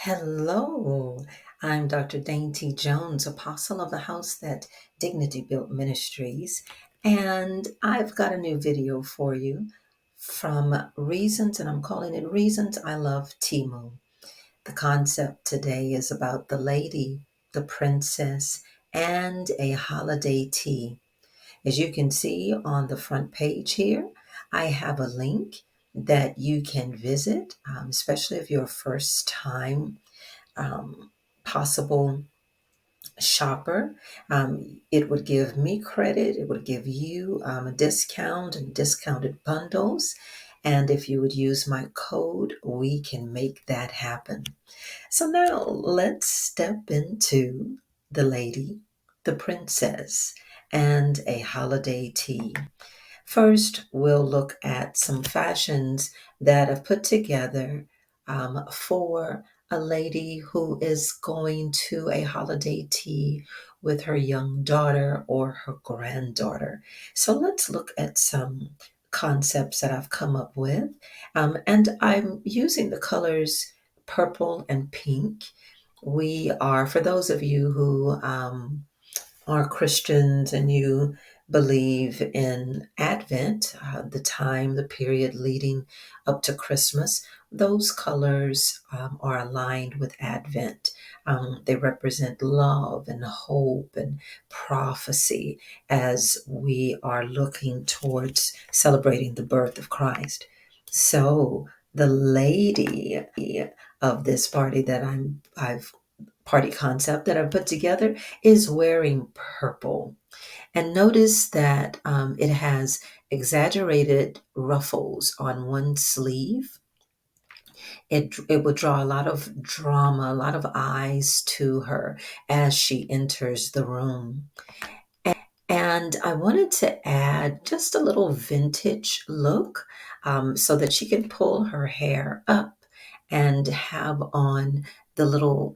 Hello, I'm Dr. Dainty Jones, Apostle of the House that Dignity Built Ministries, and I've got a new video for you from Reasons, and I'm calling it Reasons I Love Temu. The concept today is about the lady, the princess, and a holiday tea. As you can see on the front page here, I have a link that you can visit, especially if you're a first time um, possible shopper. It would give me credit, it would give you a discount and discounted bundles. And if you would use my code, we can make that happen. So now let's step into the lady, the princess, and a holiday tea. First, we'll look at some fashions that I've put together for a lady who is going to a holiday tea with her young daughter or her granddaughter. So let's look at some concepts that I've come up with. And I'm using the colors purple and pink. For those of you who are Christians and you believe in Advent, the period leading up to Christmas, those colors are aligned with Advent. They represent love and hope and prophecy as we are looking towards celebrating the birth of Christ. So the lady of this party that I've party concept that I put together is wearing purple. And notice that it has exaggerated ruffles on one sleeve. It will draw a lot of drama, a lot of eyes to her as she enters the room. And I wanted to add just a little vintage look so that she can pull her hair up and have on the little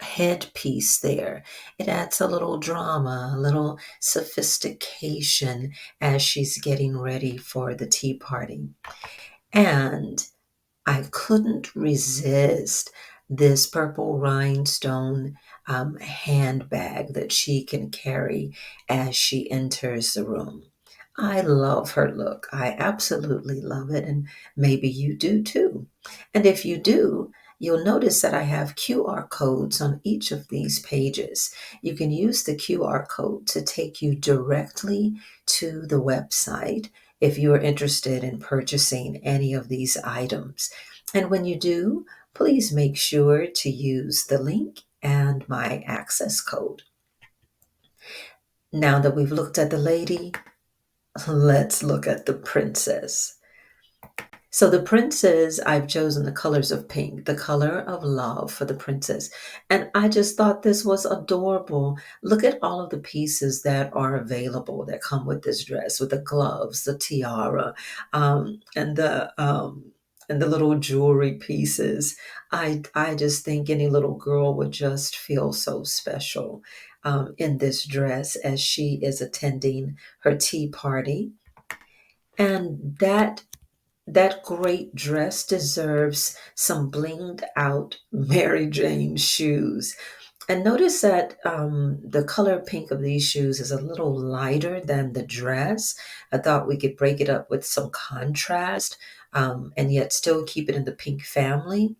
headpiece there. It adds a little drama, a little sophistication as she's getting ready for the tea party. And I couldn't resist this purple rhinestone handbag that she can carry as she enters the room. I love her look. I absolutely love it, and maybe you do too. And if you do, you'll notice that I have QR codes on each of these pages. You can use the QR code to take you directly to the website if you are interested in purchasing any of these items. And when you do, please make sure to use the link and my access code. Now that we've looked at the lady, let's look at the princess. So the princess, I've chosen the colors of pink, the color of love for the princess. And I just thought this was adorable. Look at all of the pieces that are available that come with this dress, with the gloves, the tiara, and the little jewelry pieces. I just think any little girl would just feel so special in this dress as she is attending her tea party. And that great dress deserves some blinged out Mary Jane shoes. And notice that the color pink of these shoes is a little lighter than the dress. I thought we could break it up with some contrast and yet still keep it in the pink family.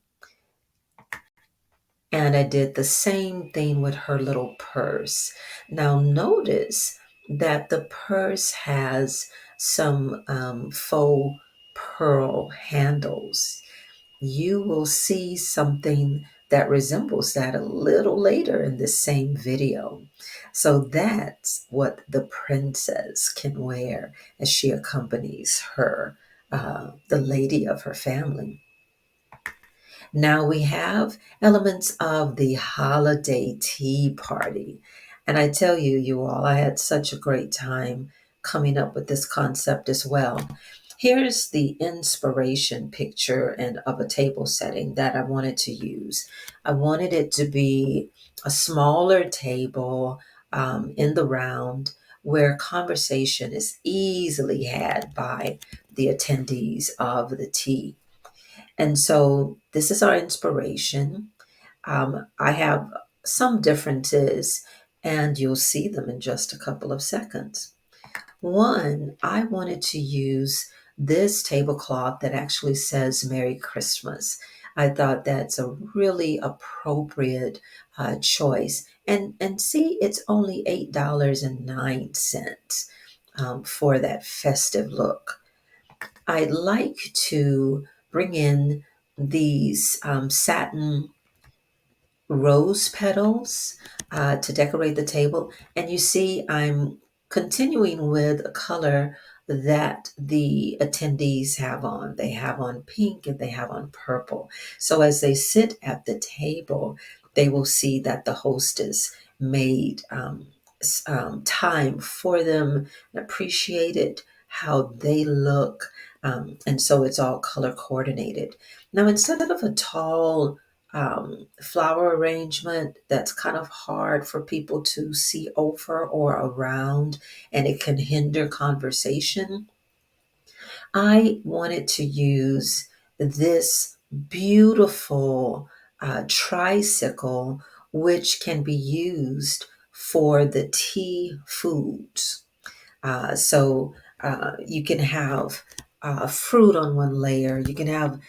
And I did the same thing with her little purse. Now notice that the purse has some faux pearl handles. You will see something that resembles that a little later in this same video. So that's what the princess can wear as she accompanies the lady of her family. Now we have elements of the holiday tea party. And I tell you, you all, I had such a great time coming up with this concept as well. Here's the inspiration picture and of a table setting that I wanted to use. I wanted it to be a smaller table in the round where conversation is easily had by the attendees of the tea. And so this is our inspiration. I have some differences, and you'll see them in just a couple of seconds. One, I wanted to use this tablecloth that actually says Merry Christmas. I thought that's a really appropriate choice. And see, it's only $8.09 for that festive look. I'd like to bring in these satin rose petals to decorate the table. And you see, I'm continuing with a color that the attendees have on. They have on pink and they have on purple. So as they sit at the table, they will see that the hostess made time for them and appreciated how they look. And so it's all color coordinated. Now, instead of a tall flower arrangement that's kind of hard for people to see over or around, and it can hinder conversation, I wanted to use this beautiful tricycle, which can be used for the tea foods. So you can have fruit on one layer. You can have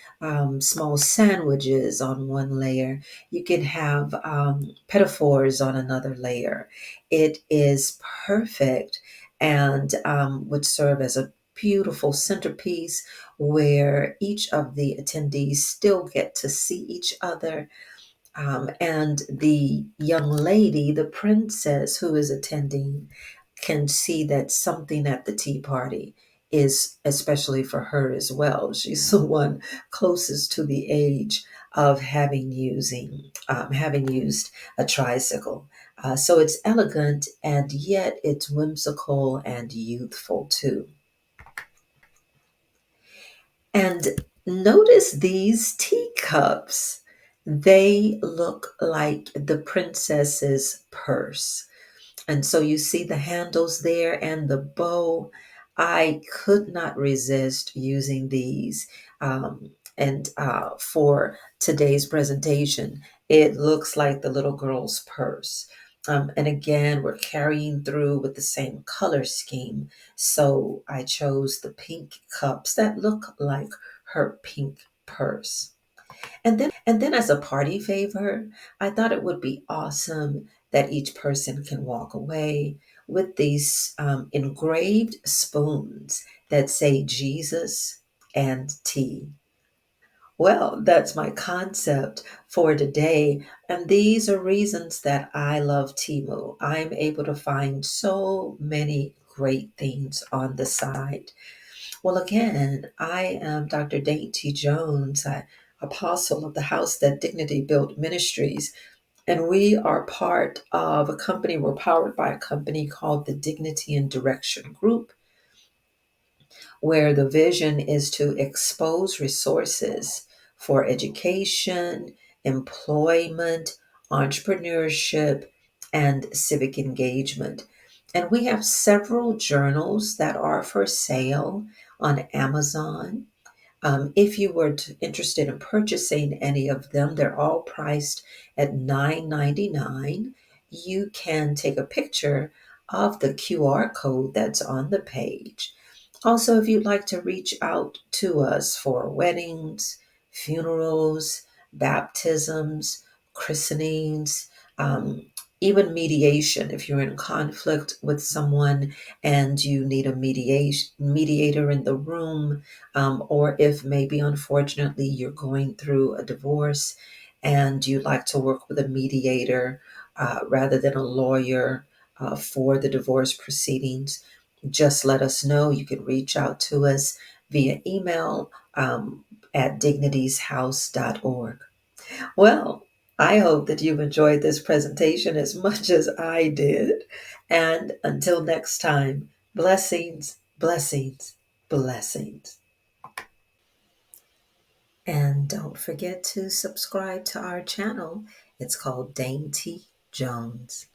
small sandwiches on one layer. You can have pedophores on another layer. It is perfect and would serve as a beautiful centerpiece where each of the attendees still get to see each other, and the young lady, the princess who is attending, can see that something at the tea party is especially for her as well. She's the one closest to the age of having used a tricycle. So it's elegant and yet it's whimsical and youthful too. And notice these teacups. They look like the princess's purse. And so you see the handles there and the bow. I could not resist using these. And for today's presentation, it looks like the little girl's purse. And again, we're carrying through with the same color scheme. So I chose the pink cups that look like her pink purse. And then as a party favor, I thought it would be awesome that each person can walk away with these engraved spoons that say Jesus and tea. Well, that's my concept for today. And these are reasons that I love Temu. I'm able to find so many great things on the side. Well, again, I am Dr. Dainty Jones, apostle of the house that Dignity Built Ministries, and we are part of a company. We're powered by a company called the Dignity and Direction Group, where the vision is to expose resources for education, employment, entrepreneurship, and civic engagement. And we have several journals that are for sale on Amazon. If you were interested in purchasing any of them, they're all priced at $9.99. You can take a picture of the QR code that's on the page. Also, if you'd like to reach out to us for weddings, funerals, baptisms, christenings, even mediation, if you're in conflict with someone and you need a mediator in the room, or if maybe unfortunately you're going through a divorce and you'd like to work with a mediator rather than a lawyer for the divorce proceedings, just let us know. You can reach out to us via email at dignitieshouse.org. Well, I hope that you've enjoyed this presentation as much as I did. And until next time, blessings, blessings, blessings. And don't forget to subscribe to our channel. It's called Dainty Jones.